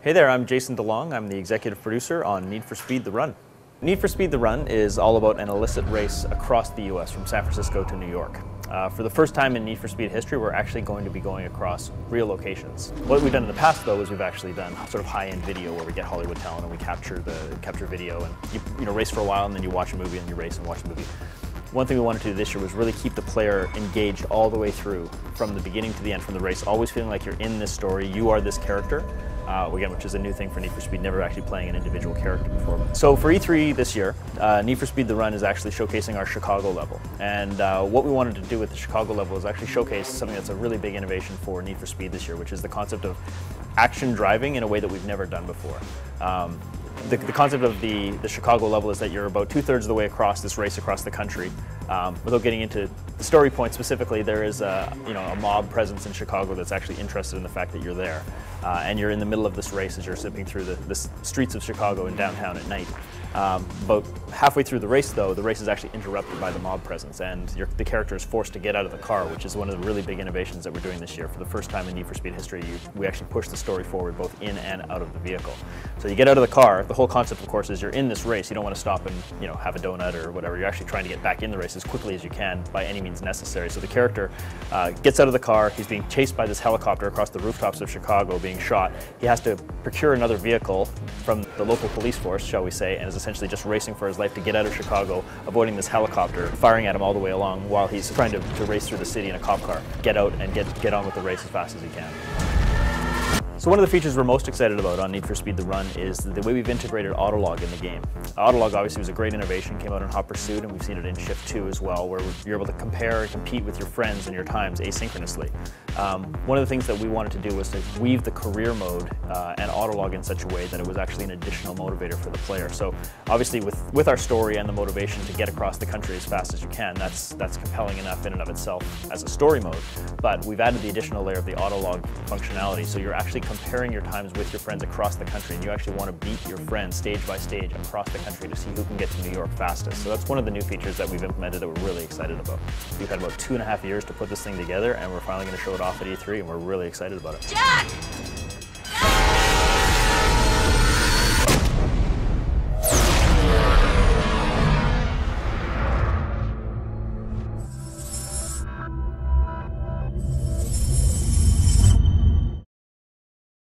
Hey there, I'm Jason DeLong. I'm the executive producer on Need for Speed: The Run. Need for Speed: The Run is all about an illicit race across the US from San Francisco to New York. For the first time in Need for Speed history, we're actually going to be going across real locations. What we've done in the past, though, is we've actually done sort of high-end video where we get Hollywood talent and we capture video, and you race for a while, and then you watch a movie and you race and watch a movie. One thing we wanted to do this year was really keep the player engaged all the way through, from the beginning to the end, from the race, always feeling like you're in this story, you are this character. Again, which is a new thing for Need for Speed, never actually playing an individual character before. So for E3 this year, Need for Speed: The Run is actually showcasing our Chicago level. And what we wanted to do with the Chicago level is actually showcase something that's a really big innovation for Need for Speed this year, which is the concept of action driving in a way that we've never done before. The concept of the Chicago level is that you're about 2/3 of the way across this race across the country. Without getting into the story point specifically, there is a mob presence in Chicago that's actually interested in the fact that you're there. And you're in the middle of this race as you're zipping through the streets of Chicago in downtown at night. About halfway through the race, though, the race is actually interrupted by the mob presence, and the character is forced to get out of the car, which is one of the really big innovations that we're doing this year. For the first time in Need for Speed history, we actually push the story forward both in and out of the vehicle. So you get out of the car. The whole concept, of course, is you're in this race. You don't want to stop and have a donut or whatever. You're actually trying to get back in the race as quickly as you can by any means necessary. So the character gets out of the car. He's being chased by this helicopter across the rooftops of Chicago, being shot. He has to procure another vehicle from the local police force, shall we say, and is essentially just racing for his life to get out of Chicago, avoiding this helicopter, firing at him all the way along while he's trying to race through the city in a cop car. Get out and get on with the race as fast as he can. So one of the features we're most excited about on Need for Speed: The Run is the way we've integrated Autolog in the game. Autolog obviously was a great innovation, came out in Hot Pursuit, and we've seen it in Shift 2 as well, where you're able to compare and compete with your friends and your times asynchronously. One of the things that we wanted to do was to weave the career mode and Autolog in such a way that it was actually an additional motivator for the player. So obviously with our story and the motivation to get across the country as fast as you can, that's compelling enough in and of itself as a story mode. But we've added the additional layer of the Autolog functionality, so you're actually comparing your times with your friends across the country, and you actually want to beat your friends stage by stage across the country to see who can get to New York fastest. So that's one of the new features that we've implemented that we're really excited about. We've had about 2.5 years to put this thing together, and we're finally going to show it off at E3, and we're really excited about it. Jack!